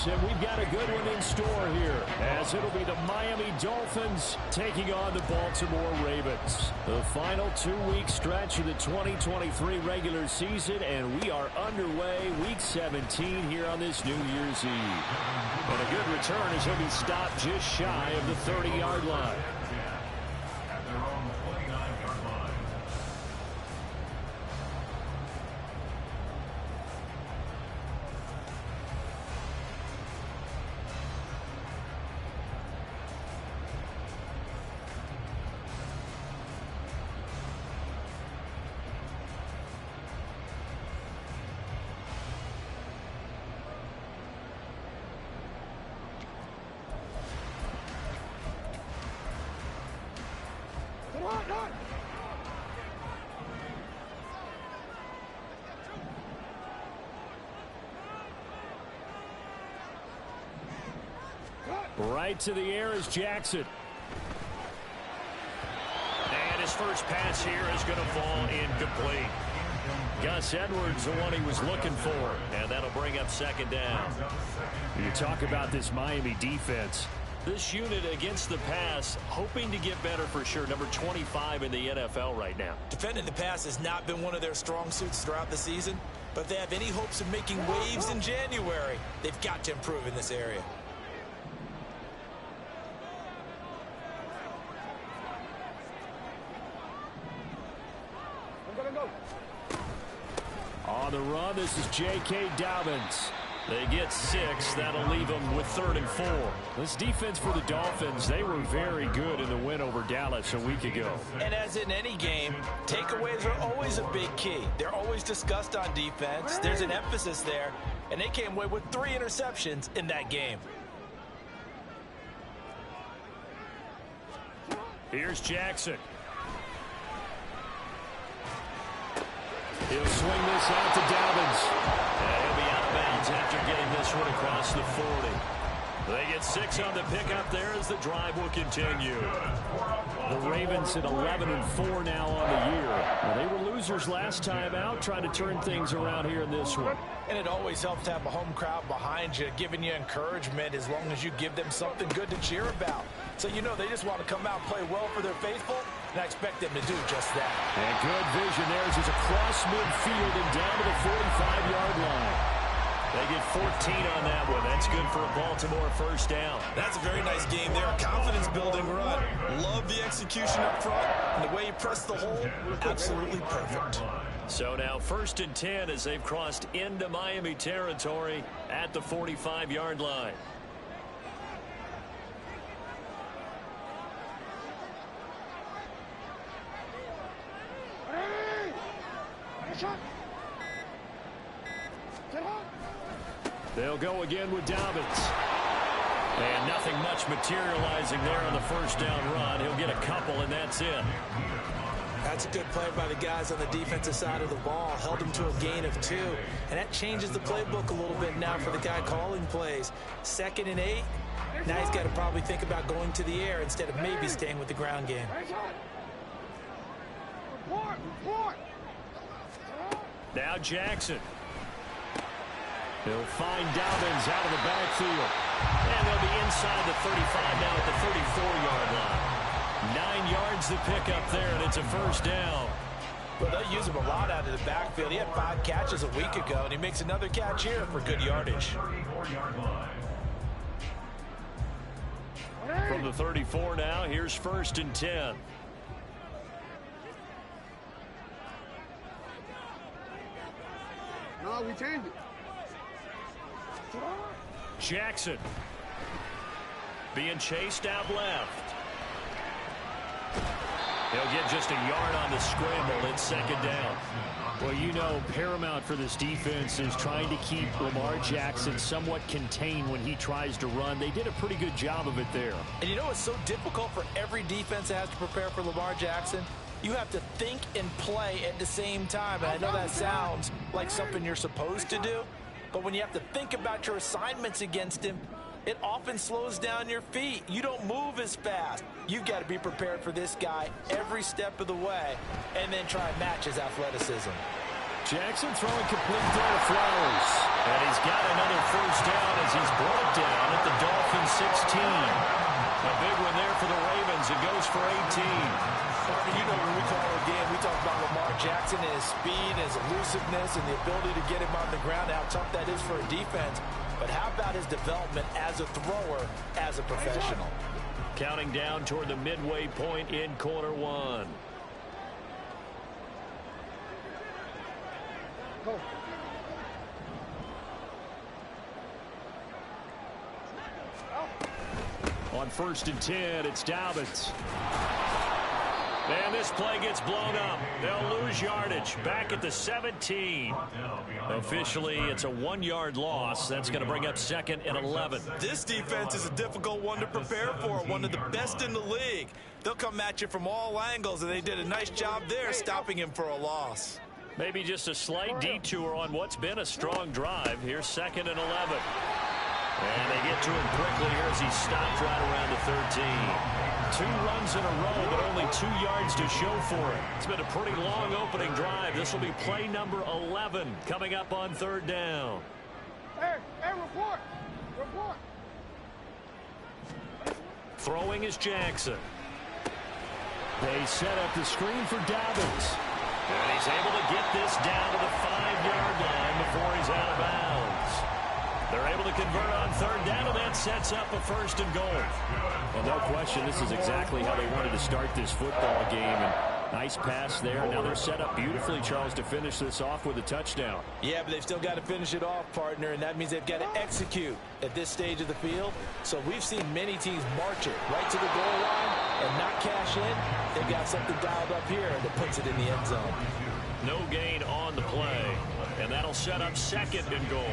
Dallas, and we've got a good one in store here, as it'll be the Miami Dolphins taking on the Baltimore Ravens. The final 2-week stretch of the 2023 regular season, and we are underway week 17 here on this New Year's Eve. And a good return as he'll be stopped just shy of the 30-yard line. Right to the air is Jackson. And his first pass here is going to fall incomplete. Gus Edwards, the one he was looking for. And that'll bring up second down. You talk about this Miami defense. This unit against the pass, hoping to get better for sure. Number 25 in the NFL right now. Defending the pass has not been one of their strong suits throughout the season. But if they have any hopes of making waves in January, they've got to improve in this area. On the run, this is J.K. Dobbins. They get 6. That'll leave them with 3rd and 4. This defense for the Dolphins, they were very good in the win over Dallas a week ago. And as in any game, takeaways are always a big key. They're always discussed on defense. There's an emphasis there. And they came away with 3 interceptions in that game. Here's Jackson. He'll swing this out to Dobbins. And he'll be out of bounds after getting this one across the 40. They get 6 on the pickup there as the drive will continue. The Ravens at 11-4 now on the year. Well, they were losers last time out, trying to turn things around here in this one. And it always helps to have a home crowd behind you, giving you encouragement as long as you give them something good to cheer about. So you know they just want to come out and play well for their faithful, and I expect them to do just that. And good vision there as he's across midfield and down to the 45-yard line. They get 14 on that one. That's good for a Baltimore first down. That's a very nice game there. A confidence-building run. Love the execution up front. And the way you press the hole, absolutely perfect. So now 1st and 10 as they've crossed into Miami territory at the 45-yard line. They'll go again with Dobbins. And nothing much materializing there on the first down run. He'll get a couple, and that's it. That's a good play by the guys on the defensive side of the ball. Held him to a gain of 2. And that changes the playbook a little bit now for the guy calling plays. 2nd and 8. Now he's got to probably think about going to the air instead of maybe staying with the ground game. Now Jackson. He'll find Dobbins out of the backfield. And they'll be inside the 35 now at the 34-yard line. 9 yards to pick up there, and it's a first down. Well, they'll use him a lot out of the backfield. He had 5 catches a week ago, and he makes another catch here for good yardage. From the 34 now, here's 1st and 10. No, we changed it. Jackson being chased out left. He'll get just a yard on the scramble. It's 2nd down. Well, you know, paramount for this defense is trying to keep Lamar Jackson somewhat contained when he tries to run. They did a pretty good job of it there. And you know it's so difficult for every defense that has to prepare for Lamar Jackson? You have to think and play at the same time. And I know that sounds like something you're supposed to do, but when you have to think about your assignments against him, it often slows down your feet. You don't move as fast. You've got to be prepared for this guy every step of the way and then try and match his athleticism. Jackson throwing complete there to Flowers. And he's got another first down as he's brought 16. A big one there for the Ravens. It goes for 18. You know, when we call a game, we talk about Lamar Jackson and his speed, and his elusiveness, and the ability to get him on the ground, how tough that is for a defense. But how about his development as a thrower, as a professional? Counting down toward the midway point in quarter one. Go. On 1st and 10, it's Dobbins. And this play gets blown up. They'll lose yardage. Back at the 17. Officially, it's a 1-yard loss. That's going to bring up 2nd and 11. This defense is a difficult one to prepare for, one of the best in the league. They'll come at you from all angles, and they did a nice job there stopping him for a loss. Maybe just a slight detour on what's been a strong drive. Here's 2nd and 11. And they get to him quickly here as he stopped right around the 13. 2 runs in a row, but only 2 yards to show for it. It's been a pretty long opening drive. This will be play number 11 coming up on 3rd down. Hey, report. Throwing is Jackson. They set up the screen for Dobbins. And he's able to get this down to the 5-yard line before he's out of bounds. They're able to convert on 3rd down, and that sets up a 1st and goal. Well, no question, this is exactly how they wanted to start this football game. And nice pass there. Now they're set up beautifully, Charles, to finish this off with a touchdown. Yeah, but they've still got to finish it off, partner, and that means they've got to execute at this stage of the field. So we've seen many teams march it right to the goal line and not cash in. They've got something dialed up here that puts it in the end zone. No gain on the play, and that'll set up 2nd and goal.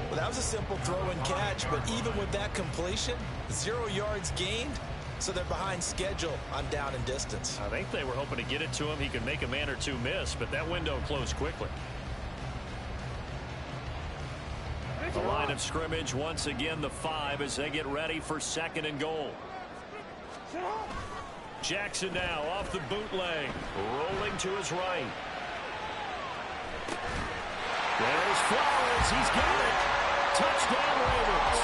Well, that was a simple throw and catch, but even with that completion, 0 yards gained, so they're behind schedule on down and distance. I think they were hoping to get it to him. He could make a man or 2 miss, but that window closed quickly. The line of scrimmage, once again, the 5 as they get ready for 2nd and goal. Jackson now off the bootleg, rolling to his right. There's Flowers. He's got it. Touchdown, Ravens.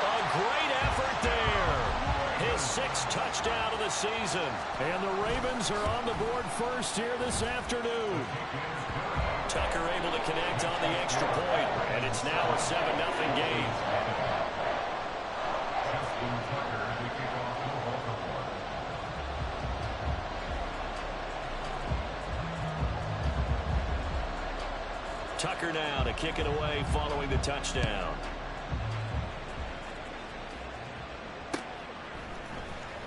A great effort there. His 6th touchdown of the season. And the Ravens are on the board first here this afternoon. Tucker able to connect on the extra point, and it's now a 7-0 game. Tucker now to kick it away following the touchdown.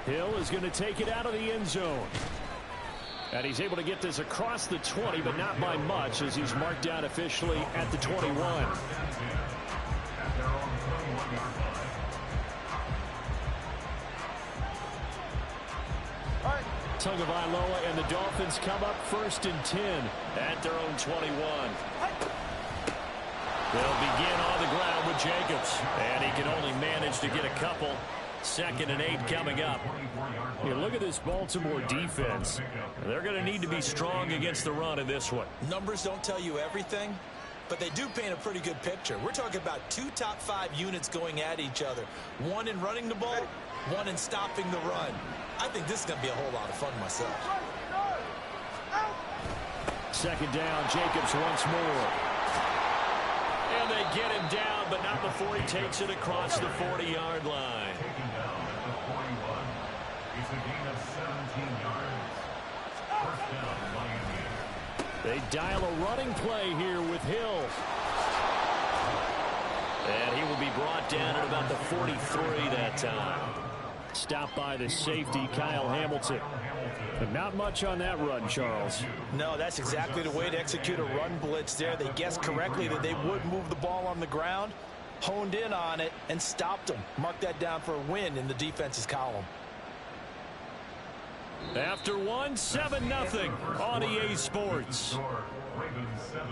Hill is going to take it out of the end zone. And he's able to get this across the 20, but not by much, as he's marked down officially at the 21. Tagovailoa and the Dolphins come up 1st and 10 at their own 21. They'll begin on the ground with Jacobs, and he can only manage to get a couple. 2nd and 8 coming up. Yeah, look at this Baltimore defense. They're going to need to be strong against the run in this one. Numbers don't tell you everything, but they do paint a pretty good picture. We're talking about 2 top 5 units going at each other. 1 in running the ball, 1 in stopping the run. I think this is going to be a whole lot of fun myself. 2nd down, Jacobs once more. And they get him down, but not before he takes it across the 40-yard line. They dial a running play here with Hill. And he will be brought down at about the 43 that time. Stopped by the safety, Kyle Hamilton. But not much on that run, Charles. No, that's exactly the way to execute a run blitz there. They guessed correctly that they would move the ball on the ground, honed in on it, and stopped them. Mark that down for a win in the defense's column. After 1, 7-0 on EA Sports. Ravens 7,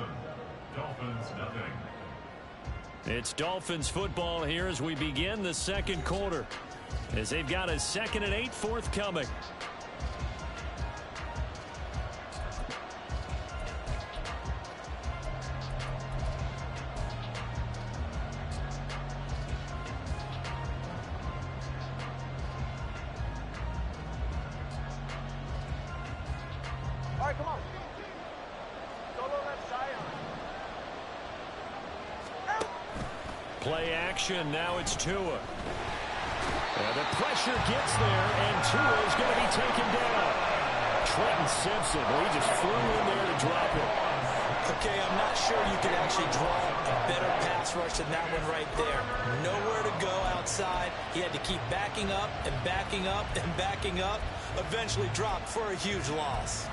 Dolphins nothing. It's Dolphins football here as we begin the 2nd quarter, as they've got a 2nd and 8 forthcoming. Play action. Now it's Tua. And the pressure gets there, and Tua is going to be taken down. Trenton Simpson, well, he just flew in there to drop it. Okay, I'm not sure you could actually draw a better pass rush than that one right there. Nowhere to go outside. He had to keep backing up and backing up and backing up. Eventually dropped for a huge loss.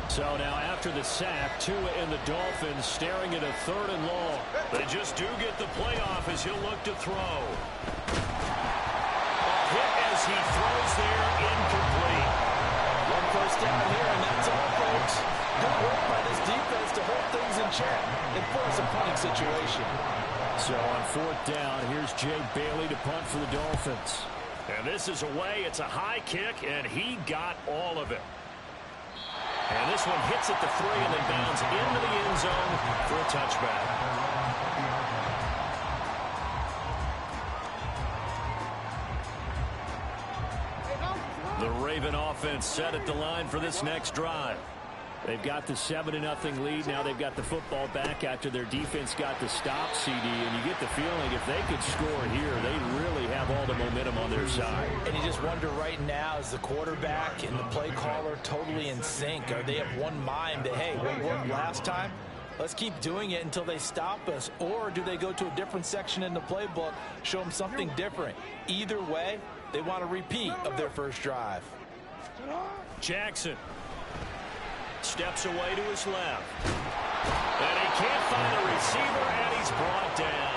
So now after the sack, Tua and the Dolphins staring at a 3rd and long. They just do get the playoff as he'll look to throw. A hit as he throws there, incomplete. One first down here, and that's all, folks. Good work by this defense to hold things in check and force a punting situation. So on 4th down, here's Jay Bailey to punt for the Dolphins. And this is away. It's a high kick, and he got all of it. And this one hits at the 3 and then bounds into the end zone for a touchback. The Raven offense set at the line for this next drive. They've got the 7-0 lead. Now they've got the football back after their defense got the stop, CD. And you get the feeling if they could score here, they really have all the momentum on their side. And you just wonder right now, is the quarterback and the play caller totally in sync? Are they of one mind that, hey, what worked last time? Let's keep doing it until they stop us. Or do they go to a different section in the playbook, show them something different? Either way, they want a repeat of their first drive. Jackson steps away to his left. And he can't find a receiver, and he's brought down.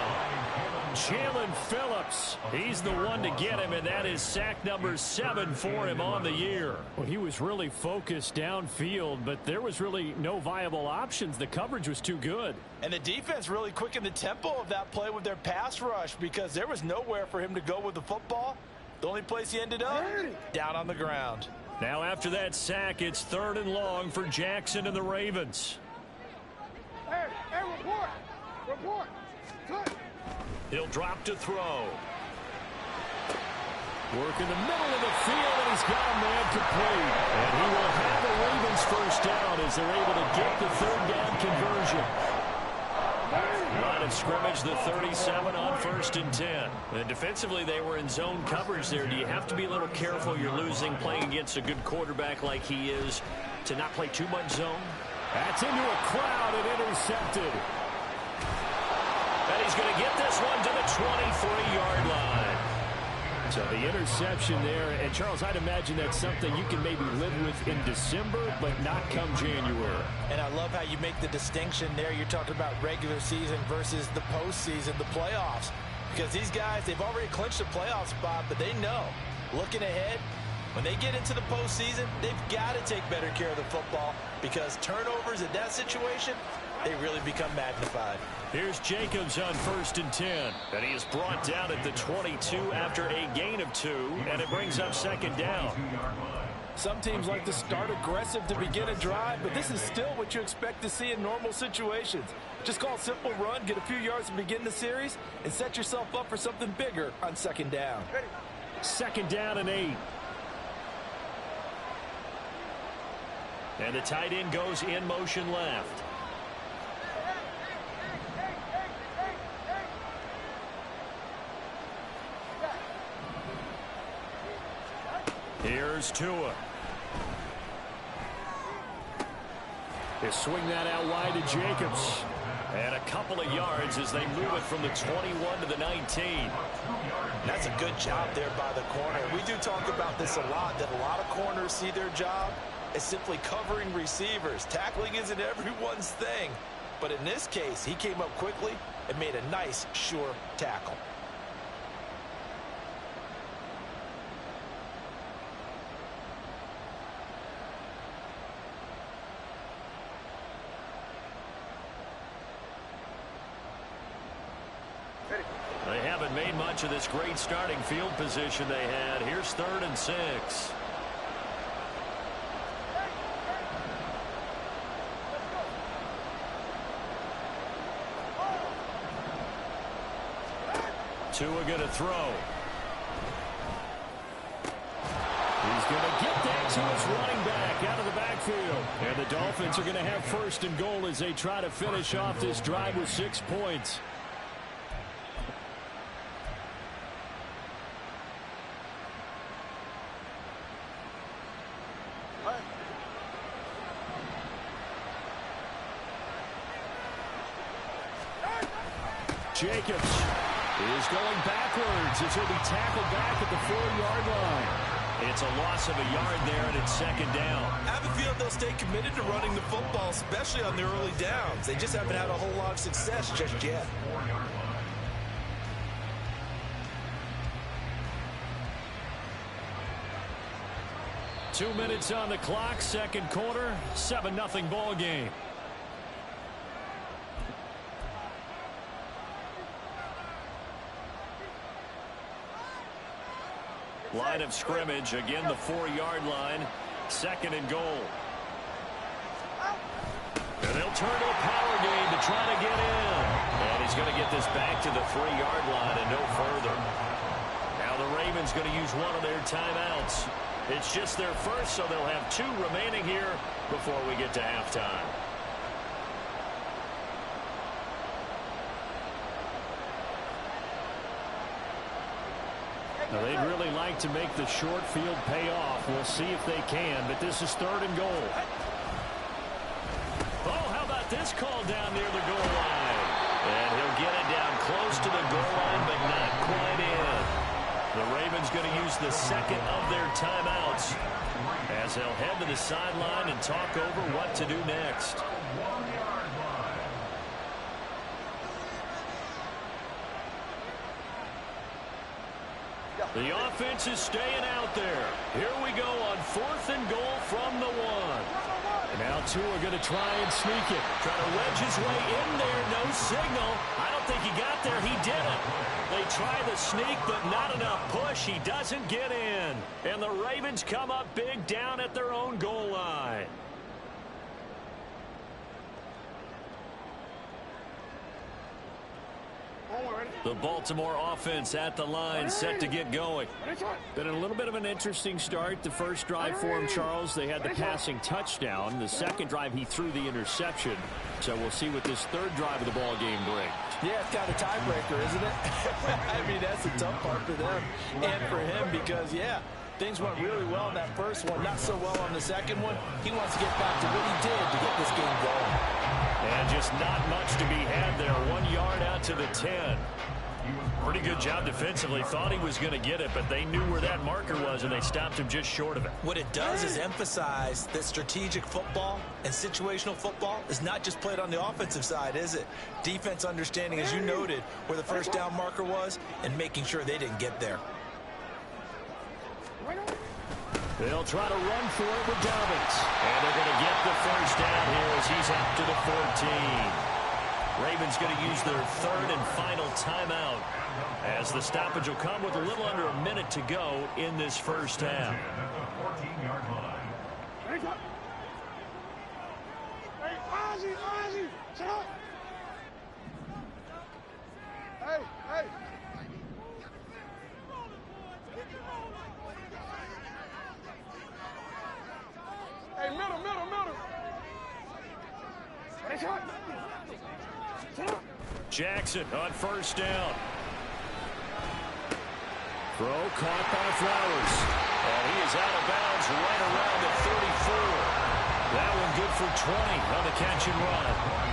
Jalen Phillips, he's the one to get him, and that is sack number 7 for him on the year. Well, he was really focused downfield, but there was really no viable options. The coverage was too good. And the defense really quickened the tempo of that play with their pass rush because there was nowhere for him to go with the football. The only place he ended up, down on the ground. Now after that sack, it's 3rd and long for Jackson and the Ravens. Hey, report. Report. Good. He'll drop to throw. Work in the middle of the field, and he's got a man complete. And he will have the Ravens first down as they're able to get the 3rd down conversion. Line of scrimmage, the 37 on 1st and 10. And defensively, they were in zone coverage there. Do you have to be a little careful? You're losing playing against a good quarterback like he is to not play too much zone. That's into a crowd and intercepted. And he's going to get this one to the 23-yard line. So the interception there, and Charles, I'd imagine that's something you can maybe live with in December, but not come January. And I love how you make the distinction there. You're talking about regular season versus the postseason, the playoffs. Because these guys, they've already clinched a playoff spot, but they know, looking ahead, when they get into the postseason, they've got to take better care of the football because turnovers in that situation, they really become magnified. Here's Jacobs on 1st and 10. And he is brought down at the 22 after a gain of 2, and it brings up 2nd down. Some teams like to start aggressive to begin a drive, but this is still what you expect to see in normal situations. Just call a simple run, get a few yards to begin the series, and set yourself up for something bigger on 2nd down. 2nd down and 8. And the tight end goes in motion left. Here's Tua. They swing that out wide to Jacobs. And a couple of yards as they move it from the 21 to the 19. That's a good job there by the corner. We do talk about this a lot, that a lot of corners see their job as simply covering receivers. Tackling isn't everyone's thing. But in this case, he came up quickly and made a nice, sure tackle. They haven't made much of this great starting field position they had. Here's 3rd and 6. Tua going to throw. He's going to get that to his running back out of the backfield. And the Dolphins are going to have first and goal as they try to finish off this drive with 6 points. Jacobs is going backwards as he'll be tackled back at the 4-yard line. It's a loss of a yard there, and it's second down. I have a feeling they'll stay committed to running the football, especially on their early downs. They just haven't had a whole lot of success just yet. Two minutes on the clock, second quarter, 7-0 ball game. Line of scrimmage, again the 4-yard line, second and goal. And they'll turn to a power game to try to get in. And he's going to get this back to the 3-yard line and no further. Now the Ravens going to use one of their timeouts. It's just their first, so they'll have 2 remaining here before we get to halftime. Now, they'd really like to make the short field pay off. We'll see if they can, but this is third and goal. Oh, how about this call down near the goal line? And he'll get it down close to the goal line, but not quite in. The Ravens going to use the second of their timeouts as they'll head to the sideline and talk over what to do next. The offense is staying out there. Here we go on 4th and goal from the 1. Now Tua going to try and sneak it. Try to wedge his way in there. No signal. I don't think he got there. He didn't. They try the sneak, but not enough push. He doesn't get in. And the Ravens come up big down at their own goal line. The Baltimore offense at the line, set to get going. Been a little bit of an interesting start. The first drive for him, Charles, they had the passing touchdown. The second drive, he threw the interception. So we'll see what this third drive of the ball game brings. Yeah, it's kind of a tiebreaker, isn't it? I mean, that's the tough part for them and for him because, yeah, things went really well in that first one, not so well on the second one. He wants to get back to what he did to get this game going. And just not much to be had there. 1 yard out to the 10. Pretty good job defensively. Thought he was going to get it, but they knew where that marker was, and they stopped him just short of it. What it does is emphasize that strategic football and situational football is not just played on the offensive side, is it? Defense understanding, as you noted, where the first down marker was and making sure they didn't get there. They'll try to run for it with Dobbins. And they're going to get the first down here as he's up to the 14. Ravens going to use their third and final timeout as the stoppage will come with a little under a minute to go in this first half. Hey, Ozzie, shut up. Hey. Hey, middle. Jackson on first down. Throw caught by Flowers. And he is out of bounds right around the 34. That one good for 20 on the catch and run.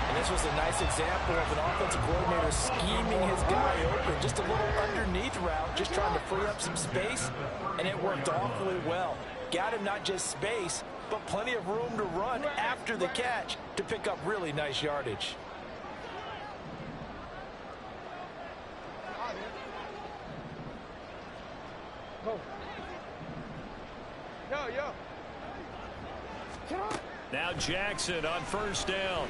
And this was a nice example of an offensive coordinator scheming his guy open. Just a little underneath route, just trying to free up some space. And it worked awfully well. Got him not just space, but plenty of room to run after the catch to pick up really nice yardage. Yo. Now Jackson on first down.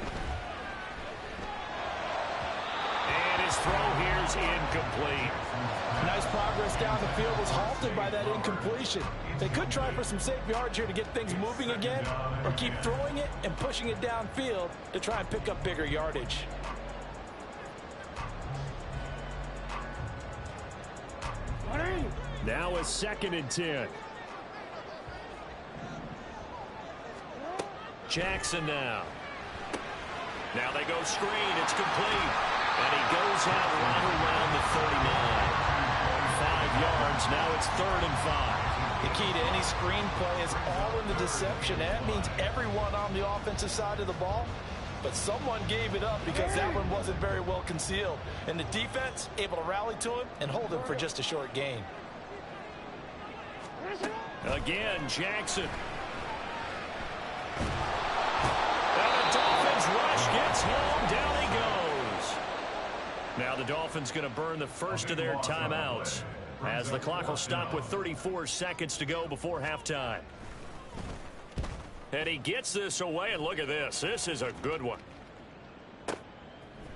And his throw here is incomplete. Nice progress down the field was halted by that incompletion. They could try for some safe yards here to get things moving again, or keep throwing it and pushing it downfield to try and pick up bigger yardage. Now a 2nd and 10. Jackson now. Now they go screen. It's complete. And he goes out right around the 39. 5 yards. Now it's 3rd and 5. The key to any screenplay is all in the deception. That means everyone on the offensive side of the ball. But someone gave it up because that one wasn't very well concealed. And the defense able to rally to him and hold him for just a short gain. Again, Jackson. And the Dolphins rush gets home. Down he goes. Now the Dolphins going to burn the first of their timeouts as the clock will stop with 34 seconds to go before halftime. And he gets this away, and look at this. This is a good one.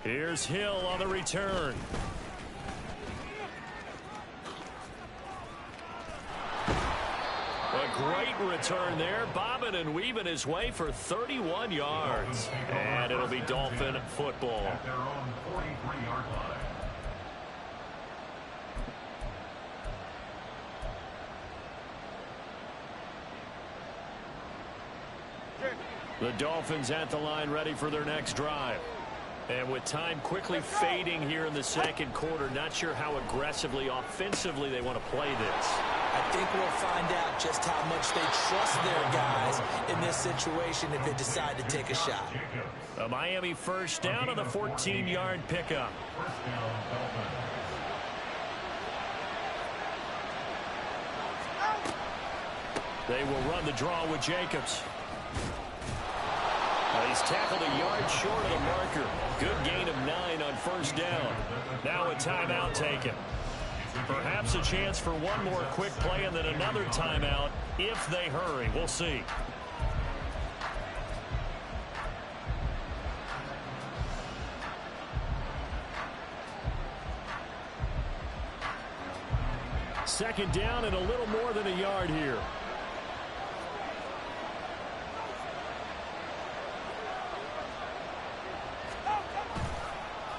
Here's Hill on the return. A great return there, bobbing and weaving his way for 31 yards. And it'll be Dolphin football. At their own 43-yard line. The Dolphins at the line ready for their next drive. And with time quickly fading here in the second quarter, not sure how aggressively, offensively they want to play this. I think we'll find out just how much they trust their guys in this situation if they decide to take a shot. A Miami first down on the 14-yard pickup. First down, Dolphins. They will run the draw with Jacobs. He's tackled a yard short of the marker. Good gain of 9 on first down. Now a timeout taken. Perhaps a chance for one more quick play and then another timeout if they hurry. We'll see. Second down and a little more than a yard here.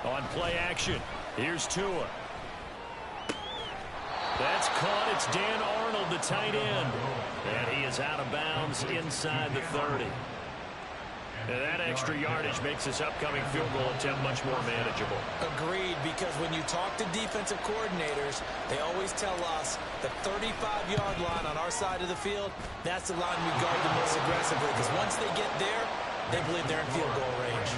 On play action, here's Tua. That's caught. It's Dan Arnold, the tight end. And he is out of bounds inside the 30. And that extra yardage makes this upcoming field goal attempt much more manageable. Agreed, because when you talk to defensive coordinators, they always tell us the 35-yard line on our side of the field, that's the line we guard the most aggressively, because once they get there, they believe they're in field goal range.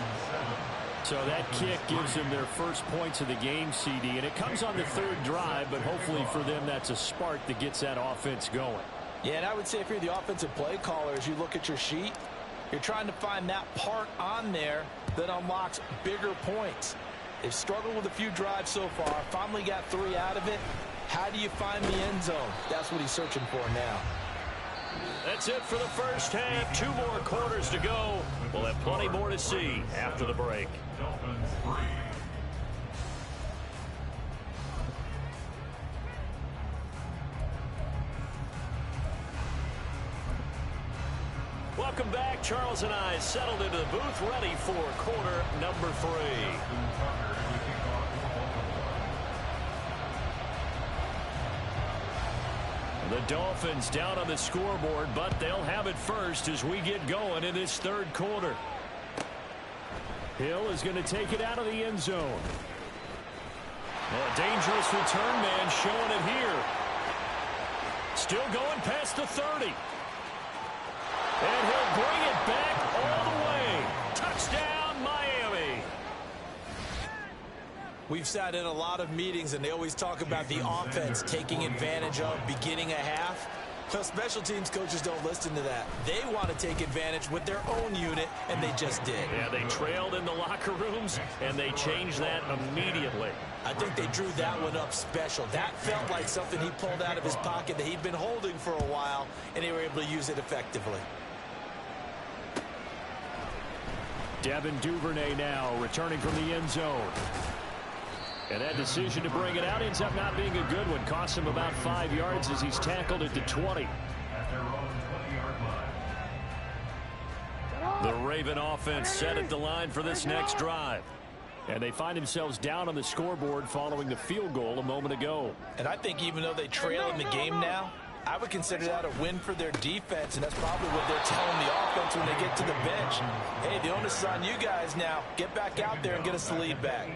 So that kick gives them their first points of the game, CD, and it comes on the 3rd drive, but hopefully for them that's a spark that gets that offense going. Yeah, and I would say if you're the offensive play caller, as you look at your sheet, you're trying to find that part on there that unlocks bigger points. They've struggled with a few drives so far, finally got 3 out of it. How do you find the end zone? That's what he's searching for now. That's it for the first half. 2 more quarters to go. We'll have plenty more to see after the break. Dolphins 3. Welcome back. Charles and I settled into the booth, ready for quarter number 3. The Dolphins down on the scoreboard, but they'll have it first as we get going in this 3rd quarter. Hill is going to take it out of the end zone. A dangerous return man showing it here. Still going past the 30. And he'll bring it back all the way. Touchdown, Miami. We've sat in a lot of meetings, and they always talk about the offense taking advantage of beginning a half. Well, special teams coaches don't listen to that. They want to take advantage with their own unit, and they just did. Yeah, they trailed in the locker rooms, and they changed that immediately. I think they drew that one up special. That felt like something he pulled out of his pocket that he'd been holding for a while, and they were able to use it effectively. Devin Duvernay now returning from the end zone. And that decision to bring it out ends up not being a good one. Cost him about 5 yards as he's tackled at the 20. At their own 20-yard line. The Raven offense set at the line for this next drive. And they find themselves down on the scoreboard following the field goal a moment ago. And I think even though they trail in the game now, I would consider that a win for their defense, and that's probably what they're telling the offense when they get to the bench. Hey, the onus is on you guys now. Get back out there and get us the lead back.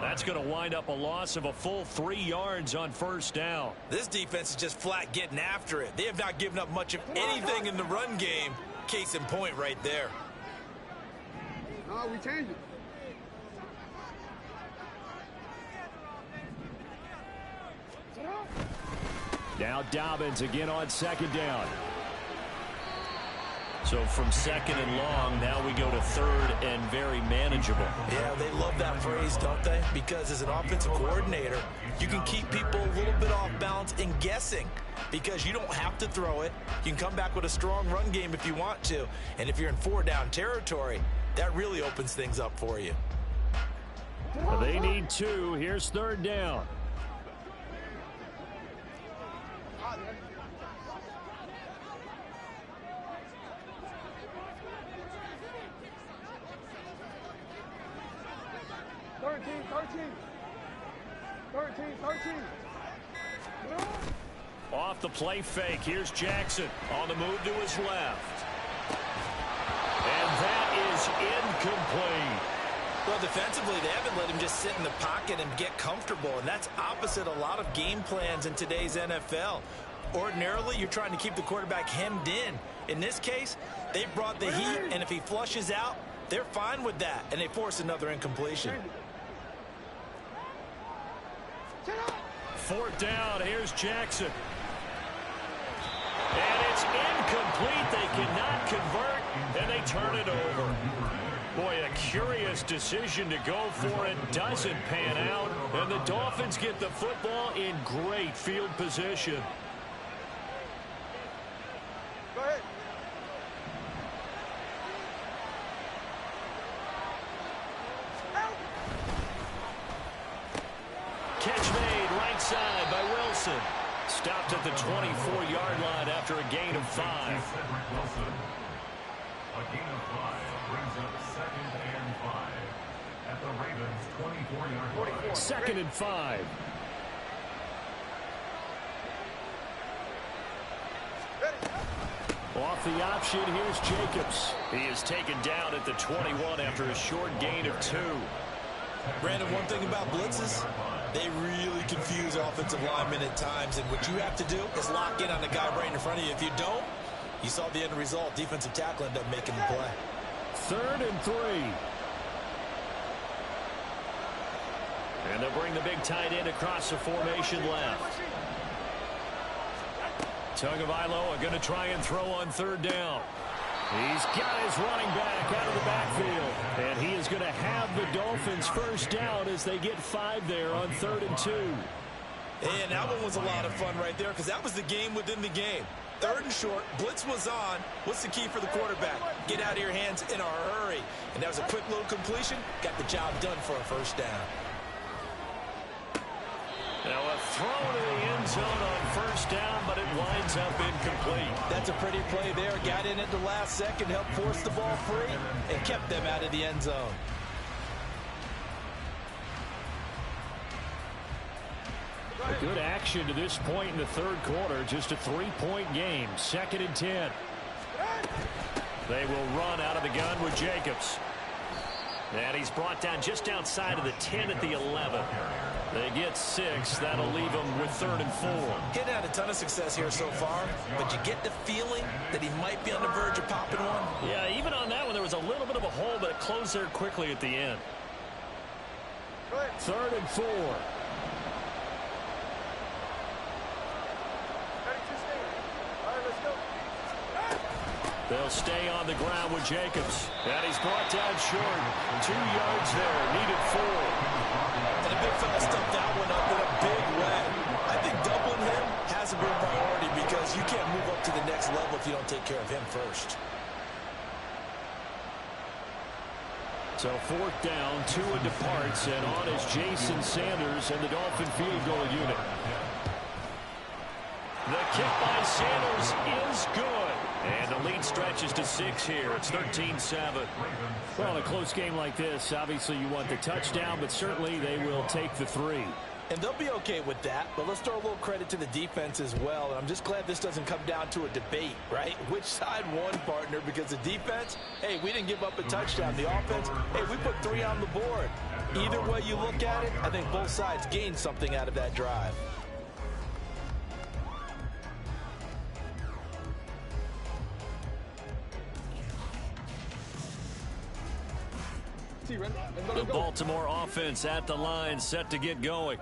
That's going to wind up a loss of a full 3 yards on first down. This defense is just flat getting after it. They have not given up much of anything in the run game. Case in point right there. No, we changed it. Now Dobbins again on second down. So from second and long, now we go to third and very manageable. Yeah, they love that phrase, don't they? Because as an offensive coordinator, you can keep people a little bit off balance and guessing because you don't have to throw it. You can come back with a strong run game if you want to. And if you're in 4-down territory, that really opens things up for you. They need 2. Here's third down. Off the play fake. Here's Jackson on the move to his left. And that is incomplete. Well, defensively, they haven't let him just sit in the pocket and get comfortable, and that's opposite a lot of game plans in today's NFL. Ordinarily, you're trying to keep the quarterback hemmed in. In this case, they brought the heat, and if he flushes out, they're fine with that, and they force another incompletion. Fourth down, here's Jackson. And it's incomplete. They cannot convert, and they turn it over. Boy, a curious decision to go for it. Doesn't pan out, and the Dolphins get the football in great field position. Go ahead. Catch made right side by Wilson. Stopped at the 24-yard line after a gain of 5. Cedric Wilson. A gain of 5 brings up 2nd and 5 at the Ravens' 24-yard line. 2nd and 5. Off the option, here's Jacobs. He is taken down at the 21 after a short gain of 2. Brandon, one thing about blitzes, they really confuse offensive linemen at times, and what you have to do is lock in on the guy right in front of you. If you don't, you saw the end result. Defensive tackle ended up making the play. 3rd and 3. And they'll bring the big tight end across the formation left. Tagovailoa going to try and throw on 3rd down. He's got his running back out of the backfield. And he is going to have the Dolphins first down as they get 5 there on 3rd and 2. And that one was a lot of fun right there because that was the game within the game. 3rd and short, blitz was on. What's the key for the quarterback? Get out of your hands in a hurry. And that was a quick little completion. Got the job done for a first down. Now a throw to the end zone on first down, but it winds up incomplete. That's a pretty play there. Got in at the last second, helped force the ball free, and kept them out of the end zone. A good action to this point in the 3rd quarter. Just a 3-point game. 2nd and 10. They will run out of the gun with Jacobs. And he's brought down just outside of the 10 at the 11. They get 6. That'll leave them with 3rd and 4. He hadn't had a ton of success here so far, but you get the feeling that he might be on the verge of popping one. Yeah, even on that one, there was a little bit of a hole, but it closed there quickly at the end. 3rd and 4. They'll stay on the ground with Jacobs. And he's brought down short. 2 yards there. Needed 4. And a big fella stuffed that one up in a big way. I think doubling him has to be a priority because you can't move up to the next level if you don't take care of him first. So 4th down, Tua departs, and on is Jason Sanders and the Dolphin field goal unit. The kick by Sanders is good. And the lead stretches to 6 here. It's 13-7. Well, in a close game like this, obviously you want the touchdown, but certainly they will take the 3. And they'll be okay with that, but let's throw a little credit to the defense as well. And I'm just glad this doesn't come down to a debate, right? Which side won, partner? Because the defense, hey, we didn't give up a touchdown. The offense, hey, we put 3 on the board. Either way you look at it, I think both sides gained something out of that drive. The Baltimore offense at the line, set to get going.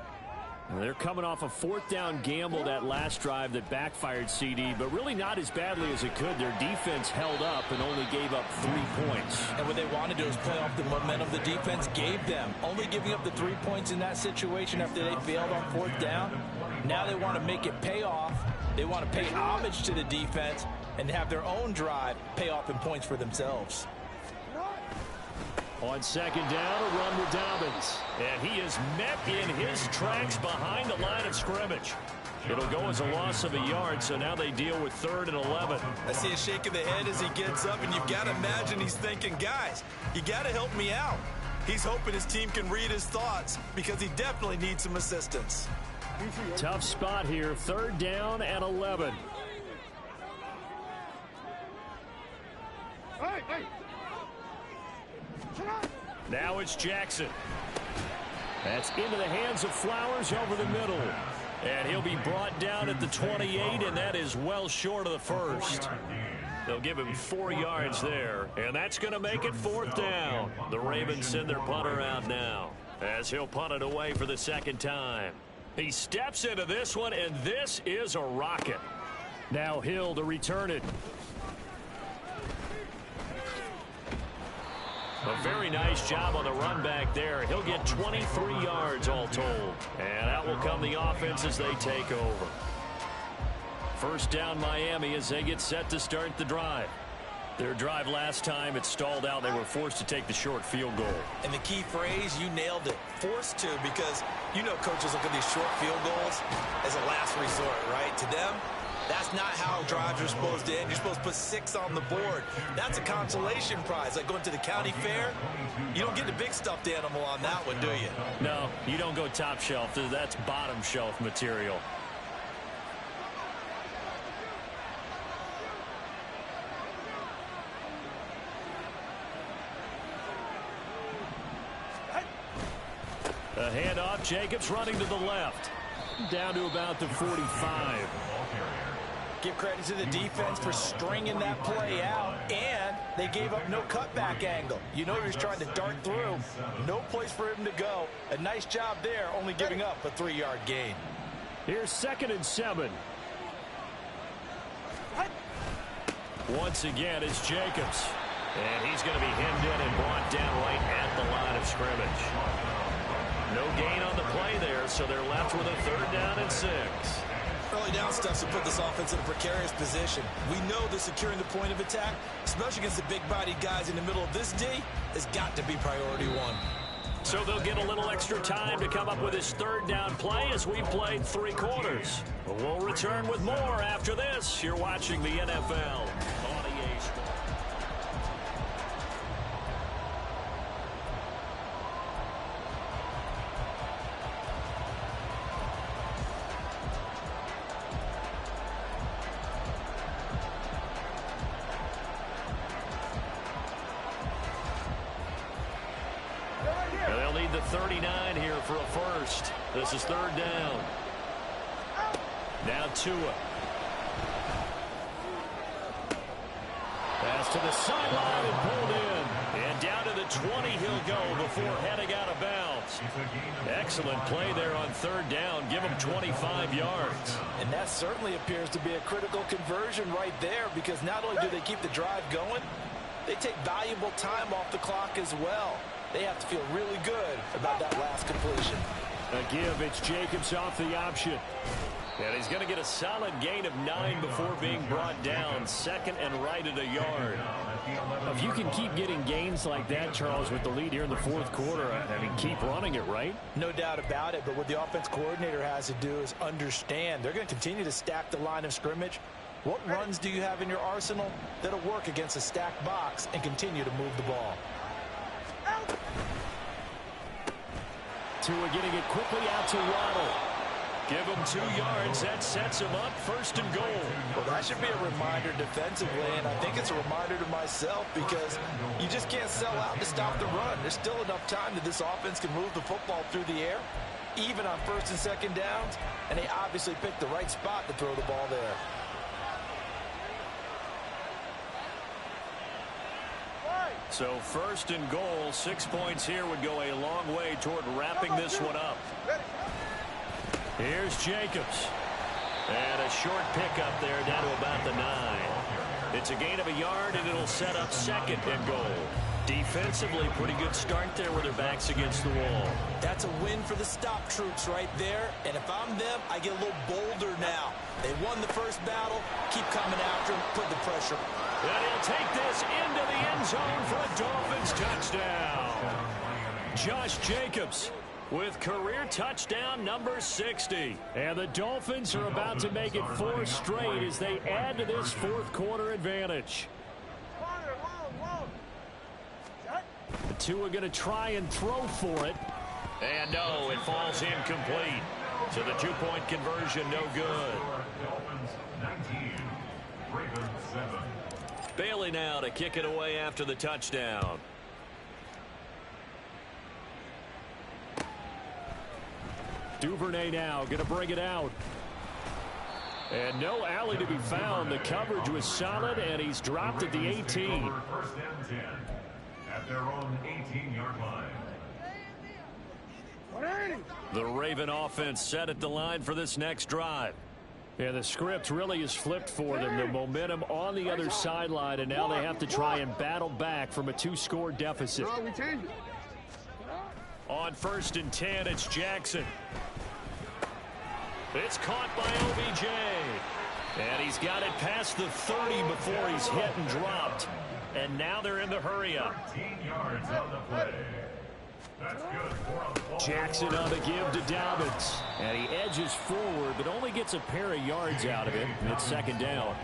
They're coming off a 4th down gamble that last drive that backfired, CD, but really not as badly as it could. Their defense held up and only gave up 3 points. And what they want to do is play off the momentum the defense gave them. Only giving up the 3 points in that situation after they failed on 4th down. Now they want to make it pay off. They want to pay homage to the defense and have their own drive pay off in points for themselves. On 2nd down, a run with Dobbins. And he is met in his tracks behind the line of scrimmage. It'll go as a loss of a yard, so now they deal with 3rd and 11. I see a shake of the head as he gets up, and you've got to imagine he's thinking, guys, you got to help me out. He's hoping his team can read his thoughts because he definitely needs some assistance. Tough spot here, 3rd down and 11. Hey! Now it's Jackson. That's into the hands of Flowers over the middle. And he'll be brought down at the 28, and that is well short of the first. They'll give him 4 yards there, and that's going to make it 4th down. The Ravens send their punter out now as he'll punt it away for the 2nd time. He steps into this one, and this is a rocket. Now Hill to return it. A very nice job on the run back there. He'll get 23 yards all told. And out will come the offense as they take over. 1st down Miami as they get set to start the drive. Their drive last time, it stalled out. They were forced to take the short field goal. And the key phrase, you nailed it, forced to, because you know coaches look at these short field goals as a last resort, right? To them, that's not how drives are supposed to end. You're supposed to put 6 on the board. That's a consolation prize. Like going to the county fair, you don't get the big stuffed animal on that one, do you? No, you don't go top shelf. That's bottom shelf material. A handoff, Jacobs running to the left. Down to about the 45. Give credit to the defense for stringing that play out, and they gave up no cutback angle. You know he was trying to dart through. No place for him to go. A nice job there, only giving up a 3-yard gain. Here's 2nd and 7. Once again, it's Jacobs. And he's going to be hemmed in and brought down right at the line of scrimmage. No gain on the play there, so they're left with a 3rd down and 6. Early down stuff to put this offense in a precarious position. We know that securing the point of attack, especially against the big-bodied guys in the middle of this D, has got to be priority 1. So they'll get a little extra time to come up with his 3rd down play as we played 3 quarters. We'll return with more after this. You're watching the NFL on EA Sports. They'll need the 39 here for a first. This is 3rd down. Now Tua. Pass to the sideline and pulled in. And down to the 20 he'll go before heading out of bounds. Excellent play there on 3rd down. Give him 25 yards. And that certainly appears to be a critical conversion right there, because not only do they keep the drive going, they take valuable time off the clock as well. They have to feel really good about that last completion. A give, it's Jacobs off the option. And he's going to get a solid gain of 9 before being brought down. 2nd and right at a yard. If you can keep getting gains like that, Charles, with the lead here in the 4th quarter, I mean, keep running it, right? No doubt about it, but what the offense coordinator has to do is understand they're going to continue to stack the line of scrimmage. What runs do you have in your arsenal that'll work against a stacked box and continue to move the ball? Tua getting it quickly out to Waddle. Give him 2 yards. That sets him up 1st and goal. Well, that should be a reminder defensively, and I think it's a reminder to myself because you just can't sell out to stop the run. There's still enough time that this offense can move the football through the air, even on 1st and 2nd downs, and they obviously picked the right spot to throw the ball there. So 1st and goal, 6 points here would go a long way toward wrapping this one up. Here's Jacobs. And a short pickup there down to about the 9. It's a gain of a yard, and it'll set up 2nd and goal. Defensively, pretty good start there with their backs against the wall. That's a win for the stop troops right there, and if I'm them, I get a little bolder now. They won the first battle, keep coming after them, put the pressure. And he'll take this into the end zone for a Dolphins touchdown. Josh Jacobs with career touchdown number 60. And the Dolphins are about to make it 4 straight as they add to this 4th quarter advantage. The Tua going to try and throw for it. And no, it falls incomplete. So the 2-point conversion no good. Dolphins 19, Ravens 7. Bailey now to kick it away after the touchdown. Duvernay now going to bring it out. And no alley to be found. The coverage was solid, and he's dropped at the 18. 1st and 10 at their own 18-yard line. The Raven offense set at the line for this next drive. Yeah, the script really is flipped for them. The momentum on the other sideline, and now they have to try and battle back from a 2-score deficit. No, we changed it. On 1st and 10, it's Jackson. It's caught by OBJ. And he's got it past the 30 before he's hit and dropped. And now they're in the hurry-up. 13 yards on the play. That's good. Jackson on the give to Dobbins. And he edges forward, but only gets a pair of yards out of it. And it's 2nd down.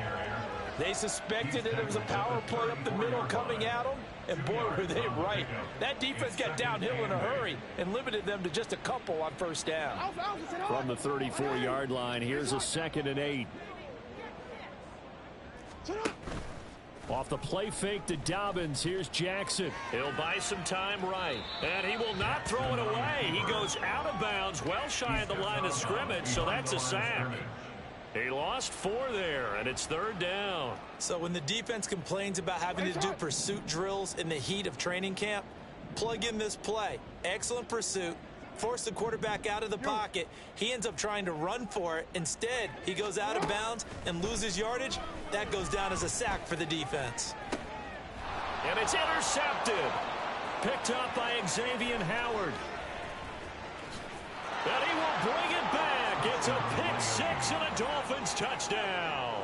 They suspected that it was a power play up the middle coming at them, and boy, were they right. That defense got downhill in a hurry and limited them to just a couple on 1st down. From the 34-yard line, here's a 2nd and 8. Off the play fake to Dobbins, here's Jackson. He'll buy some time right, and he will not throw it away. He goes out of bounds, well shy of the line of scrimmage, so that's a sack. He lost 4 there, and it's 3rd down. So when the defense complains about having to do pursuit drills in the heat of training camp, plug in this play. Excellent pursuit. Force the quarterback out of the pocket. He ends up trying to run for it. Instead, he goes out of bounds and loses yardage. That goes down as a sack for the defense. And it's intercepted. Picked up by Xavier Howard. And he will bring it back. It's a pick 6 and a Dolphins touchdown.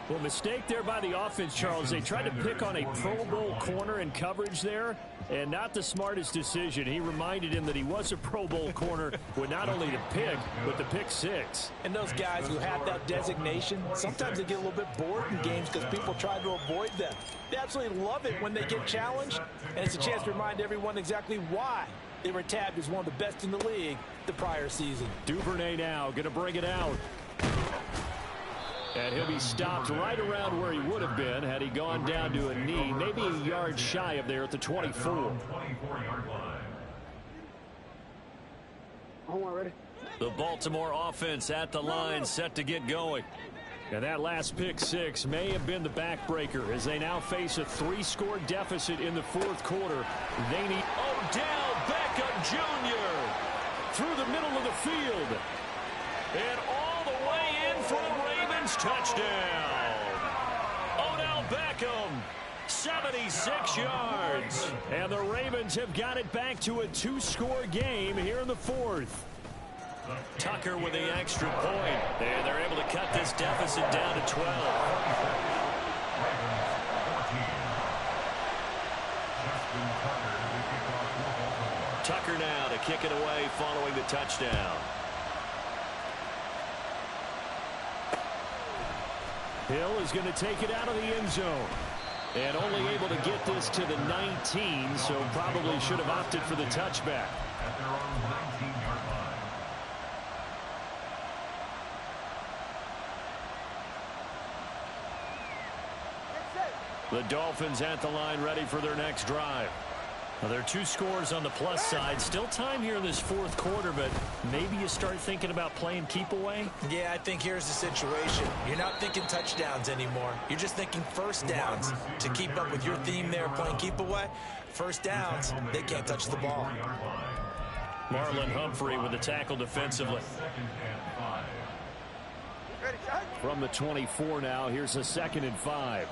Well, mistake there by the offense, Charles. They tried to pick on a Pro Bowl corner in coverage there, and not the smartest decision. He reminded him that he was a Pro Bowl corner with not only the pick, but the pick 6. And those guys who have that designation, sometimes they get a little bit bored in games because people try to avoid them. They absolutely love it when they get challenged, and it's a chance to remind everyone exactly why they were tabbed as one of the best in the league the prior season. Duvernay now going to bring it out. And he'll be stopped right around where he would have been had he gone down to a knee, maybe a yard shy of there at the 24. 24-yard line. Ready? The Baltimore offense at the line, set to get going. And that last pick 6 may have been the backbreaker as they now face a 3-score deficit in the 4th quarter. They need Odell Beckham Jr. through the middle of the field. And all the way in for a Ravens touchdown. Odell Beckham, 76 yards. And the Ravens have got it back to a 2-score game here in the 4th. Tucker with the extra point. And they're able to cut this deficit down to 12. Tucker now to kick it away following the touchdown. Hill is going to take it out of the end zone. And only able to get this to the 19, so probably should have opted for the touchback. At their own 19-yard line. The Dolphins at the line ready for their next drive. Well, there are 2 scores on the plus side. Still time here in this fourth quarter, but maybe you start thinking about playing keep away. Yeah, I think here's the situation. You're not thinking touchdowns anymore. You're just thinking first downs. To keep up with your theme there, playing keep away, first downs, they can't touch the ball. Marlon Humphrey with the tackle defensively. From the 24 now, here's a 2nd and 5.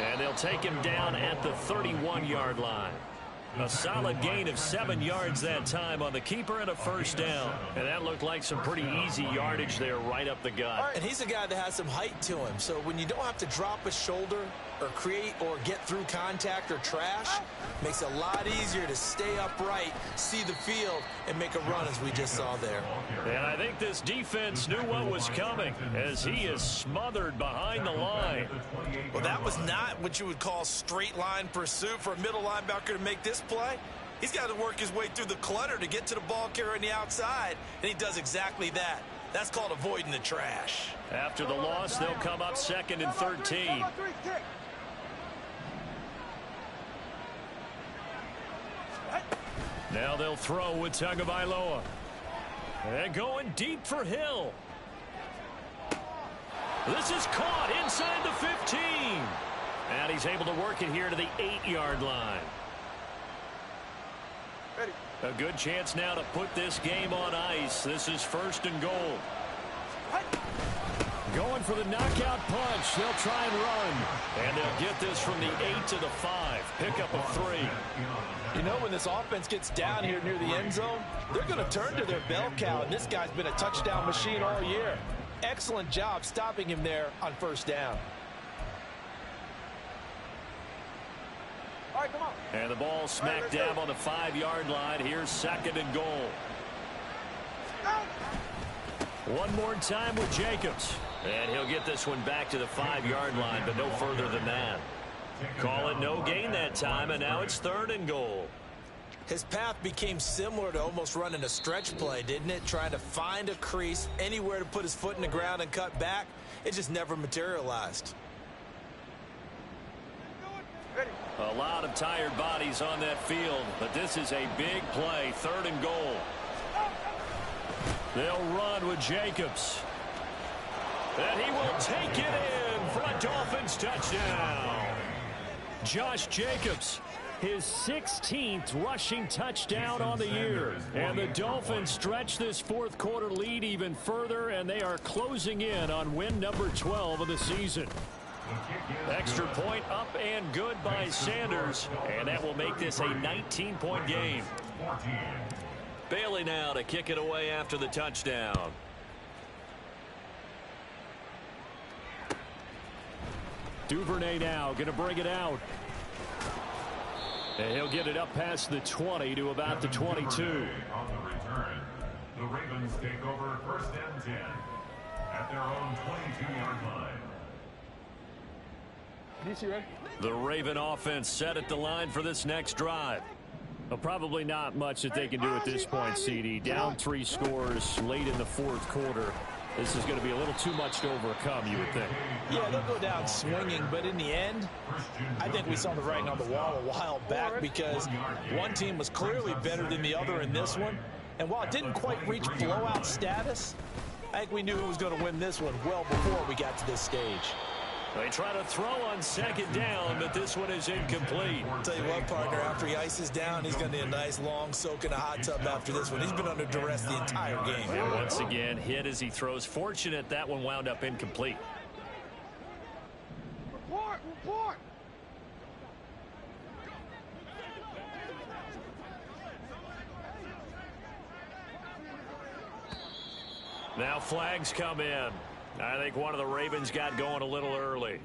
And they'll take him down at the 31-yard line. A solid gain of 7 yards that time on the keeper and a first down. And that looked like some pretty easy yardage there right up the gut. And he's a guy that has some height to him. So when you don't have to drop a shoulder or create or get through contact or trash, makes it a lot easier to stay upright, see the field, and make a run as we just saw there. And I think this defense knew what was coming as he is smothered behind the line. Well, that was not what you would call straight line pursuit for a middle linebacker to make this play. He's got to work his way through the clutter to get to the ball carrier on the outside, and he does exactly that. That's called avoiding the trash. After the loss, they'll come up 2nd and 13. Now they'll throw with Tagovailoa. And going deep for Hill. This is caught inside the 15. And he's able to work it here to the 8-yard line. A good chance now to put this game on ice. This is 1st and goal. Going for the knockout punch. They'll try and run. And they'll get this from the 8 to the 5. Pickup of 3. You know, when this offense gets down here near the end zone, they're going to turn to their bell cow, and this guy's been a touchdown machine all year. Excellent job stopping him there on first down. All right, come on. And the ball smack dab on the 5-yard line. Here's 2nd and goal. One more time with Jacobs. And he'll get this one back to the 5-yard line, but no further than that. Call it no gain that time, and now it's 3rd and goal. His path became similar to almost running a stretch play, didn't it? Trying to find a crease, anywhere to put his foot in the ground and cut back. It just never materialized. A lot of tired bodies on that field, but this is a big play. 3rd and goal. They'll run with Jacobs. And he will take it in for a Dolphins touchdown. Josh Jacobs, his 16th rushing touchdown on the year. And the Dolphins stretch this fourth quarter lead even further, and they are closing in on win number 12 of the season. Extra point up and good by Sanders, and that will make this a 19-point game. Bailey now to kick it away after the touchdown. Duvernay now going to bring it out. And he'll get it up past the 20 to about the 22. On the return, the Ravens take over 1st and 10 at their own 22-yard line. The Raven offense set at the line for this next drive. Well, probably not much that they can do at this point, CD. Down 3 scores late in the fourth quarter. This is going to be a little too much to overcome, you would think. Yeah, they'll go down swinging, but in the end, I think we saw the writing on the wall a while back because one team was clearly better than the other in this one. And while it didn't quite reach blowout status, I think we knew who was going to win this one well before we got to this stage. They try to throw on 2nd down, but this one is incomplete. I'll tell you what, partner, after he ices down, he's going to need a nice long soak in a hot tub after this one. He's been under duress the entire game. And once again, hit as he throws. Fortunate that one wound up incomplete. Report! Now flags come in. I think one of the Ravens got going a little early.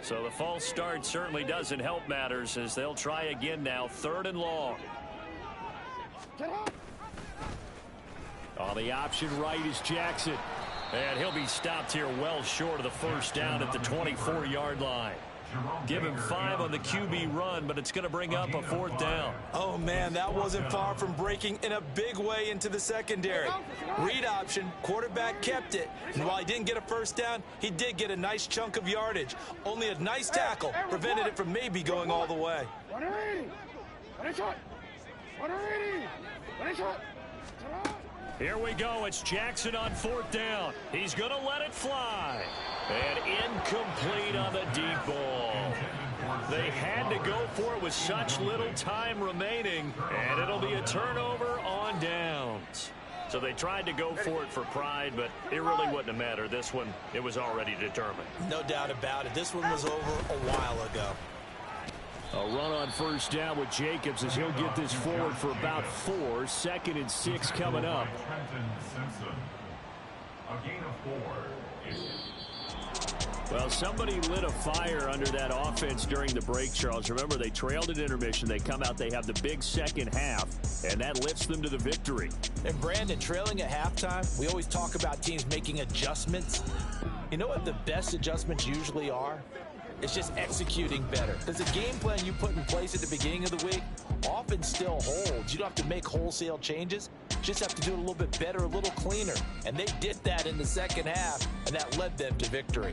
So the false start certainly doesn't help matters as they'll try again now, 3rd and long. On the option right is Jackson. And he'll be stopped here well short of the first down at the 24-yard line. Give him 5 on the QB run, but it's going to bring up a 4th down. Oh, man, that wasn't far from breaking in a big way into the secondary. Read option, quarterback kept it. And while he didn't get a first down, he did get a nice chunk of yardage. Only a nice tackle prevented it from maybe going all the way. Here we go. It's Jackson on 4th down. He's going to let it fly. And incomplete on the deep ball. They had to go for it with such little time remaining, and it'll be a turnover on downs. So they tried to go for it for pride, but it really wouldn't have mattered. This one, it was already determined. No doubt about it. This one was over a while ago. A run on 1st down with Jacobs as he'll get this forward for about 4. 2nd and 6 coming up. Trenton Simpson. A gain of 4. Well, somebody lit a fire under that offense during the break, Charles. Remember, they trailed at intermission. They come out, they have the big second half, and that lifts them to the victory. And Brandon, trailing at halftime, we always talk about teams making adjustments. You know what the best adjustments usually are? It's just executing better. Because the game plan you put in place at the beginning of the week often still holds. You don't have to make wholesale changes. You just have to do it a little bit better, a little cleaner. And they did that in the second half, and that led them to victory.